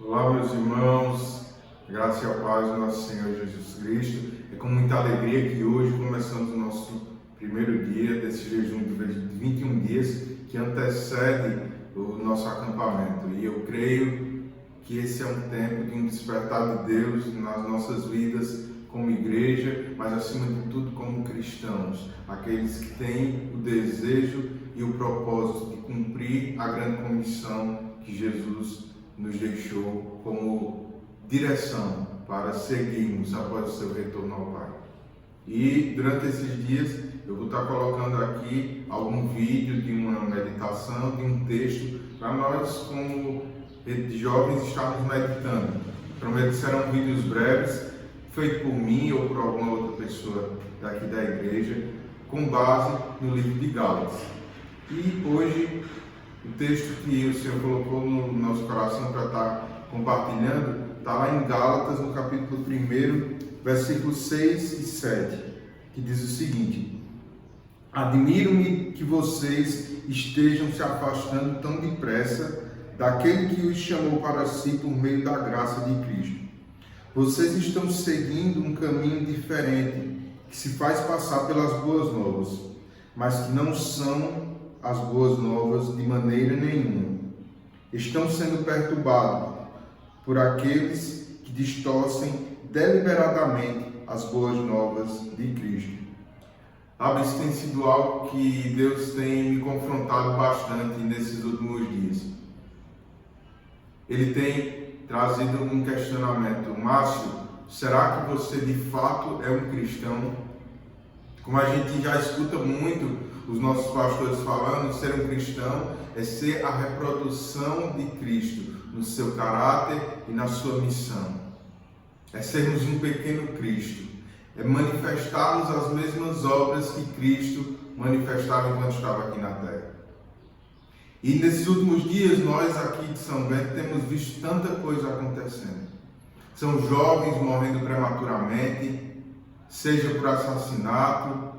Olá, meus irmãos, graça e a paz do nosso Senhor Jesus Cristo. É com muita alegria que hoje começamos o nosso primeiro dia desse jejum de 21 dias que antecede o nosso acampamento. E eu creio que esse é um tempo de um despertar de Deus nas nossas vidas como igreja, mas acima de tudo como cristãos, aqueles que têm o desejo e o propósito de cumprir a grande comissão que Jesus nos deixou como direção para seguirmos após o seu retorno ao Pai. E durante esses dias eu vou estar colocando aqui algum vídeo de uma meditação, de um texto, para nós como jovens estarmos meditando. Prometo que serão vídeos breves, feitos por mim ou por alguma outra pessoa daqui da igreja, com base no livro de Gálatas. E hoje o texto que o Senhor colocou no nosso coração para estar compartilhando está lá em Gálatas, no capítulo 1, versículos 6 e 7, que diz o seguinte: Admiro-me que vocês estejam se afastando tão depressa daquele que os chamou para si por meio da graça de Cristo. Vocês estão seguindo um caminho diferente, que se faz passar pelas boas novas, mas que não são as boas novas de maneira nenhuma. Estão sendo perturbados por aqueles que distorcem deliberadamente as boas novas de Cristo. Isso tem sido algo que Deus tem me confrontado bastante nesses últimos dias. Ele tem trazido um questionamento: Márcio, será que você de fato é um cristão? Como a gente já escuta muito os nossos pastores falando, ser um cristão é ser a reprodução de Cristo no seu caráter e na sua missão. É sermos um pequeno Cristo. É manifestarmos as mesmas obras que Cristo manifestava enquanto estava aqui na terra. E nesses últimos dias, nós aqui de São Bento temos visto tanta coisa acontecendo. São jovens morrendo prematuramente, seja por assassinato,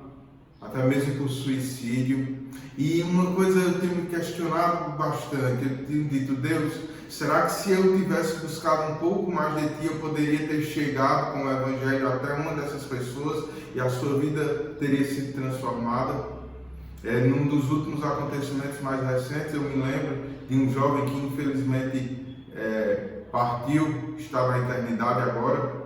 até mesmo por suicídio. E uma coisa eu tenho me questionado bastante, eu tenho dito: Deus, será que se eu tivesse buscado um pouco mais de Ti, eu poderia ter chegado com o Evangelho até uma dessas pessoas e a sua vida teria sido transformada? Num dos últimos acontecimentos mais recentes, eu me lembro de um jovem que infelizmente partiu, está na eternidade agora,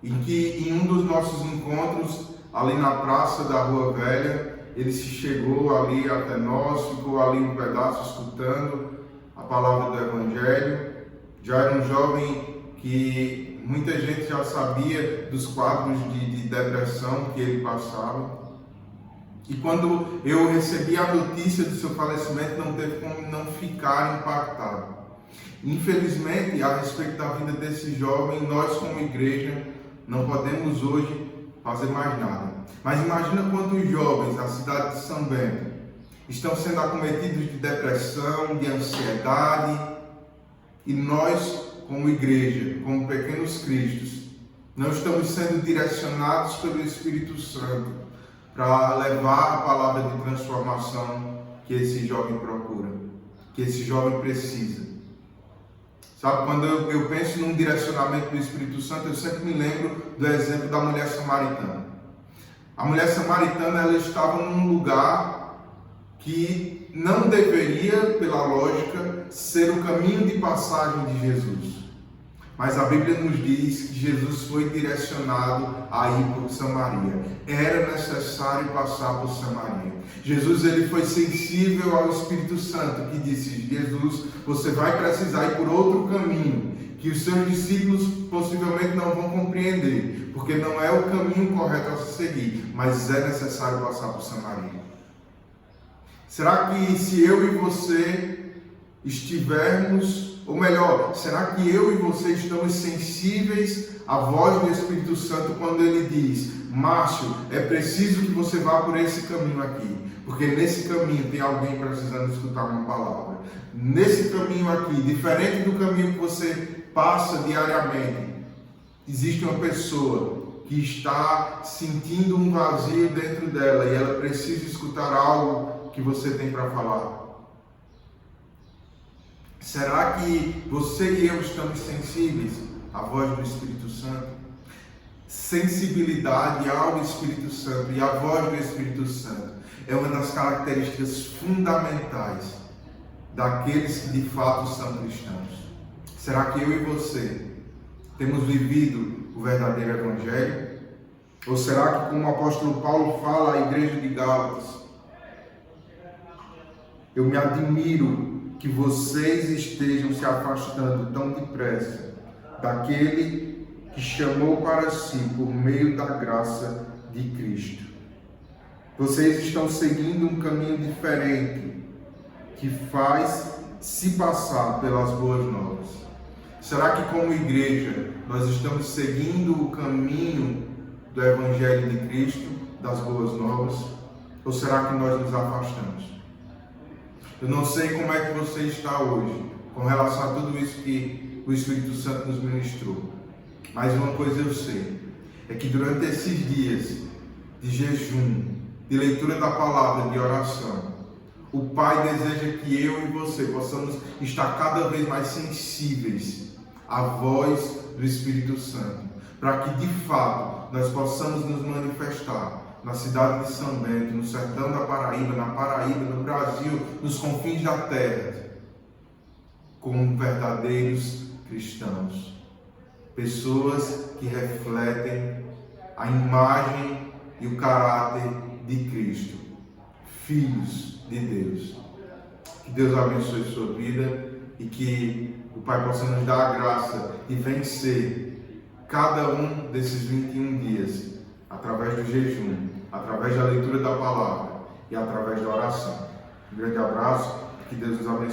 e que em um dos nossos encontros, ali na praça da Rua Velha, ele se chegou ali até nós, ficou ali um pedaço escutando a palavra do Evangelho. Já era um jovem que muita gente já sabia dos quadros de depressão que ele passava. E quando eu recebi a notícia do seu falecimento, não teve como não ficar impactado. Infelizmente, a respeito da vida desse jovem, nós como igreja não podemos hoje fazer mais nada. Mas imagina quantos jovens da cidade de São Bento estão sendo acometidos de depressão, de ansiedade, e nós, como igreja, como pequenos cristos, não estamos sendo direcionados pelo Espírito Santo para levar a palavra de transformação que esse jovem procura, que esse jovem precisa. Sabe, quando eu penso num direcionamento do Espírito Santo, eu sempre me lembro do exemplo da mulher samaritana. A mulher samaritana, ela estava num lugar que não deveria, pela lógica, ser o caminho de passagem de Jesus. Mas a Bíblia nos diz que Jesus foi direcionado a ir por Samaria. Era necessário passar por Samaria. Jesus, ele foi sensível ao Espírito Santo, que disse: Jesus, você vai precisar ir por outro caminho, que os seus discípulos possivelmente não vão compreender, porque não é o caminho correto a se seguir, mas é necessário passar por Samaria. Será que se eu e você estivermos, ou melhor, será que eu e você estamos sensíveis à voz do Espírito Santo quando ele diz: Márcio, é preciso que você vá por esse caminho aqui, porque nesse caminho tem alguém precisando escutar uma palavra. Nesse caminho aqui, diferente do caminho que você passa diariamente, existe uma pessoa que está sentindo um vazio dentro dela e ela precisa escutar algo que você tem para falar. Será que você e eu estamos sensíveis à voz do Espírito Santo? Sensibilidade ao Espírito Santo e à voz do Espírito Santo é uma das características fundamentais daqueles que de fato são cristãos. Será que eu e você temos vivido o verdadeiro Evangelho? Ou será que, como o apóstolo Paulo fala à igreja de Gálatas, eu me admiro que vocês estejam se afastando tão depressa daquele que chamou para si por meio da graça de Cristo. Vocês estão seguindo um caminho diferente que faz se passar pelas boas novas. Será que como igreja nós estamos seguindo o caminho do Evangelho de Cristo, das boas novas? Ou será que nós nos afastamos? Eu não sei como é que você está hoje com relação a tudo isso que o Espírito Santo nos ministrou. Mas uma coisa eu sei, é que durante esses dias de jejum, de leitura da palavra, de oração, o Pai deseja que eu e você possamos estar cada vez mais sensíveis à voz do Espírito Santo, para que de fato nós possamos nos manifestar na cidade de São Bento, no sertão da Paraíba, na Paraíba, no Brasil, nos confins da terra, como verdadeiros cristãos. Pessoas que refletem a imagem e o caráter de Cristo. Filhos de Deus. Que Deus abençoe sua vida e que o Pai possa nos dar a graça de vencer cada um desses 21 dias através do jejum, através da leitura da palavra e através da oração. Um grande abraço, que Deus nos abençoe.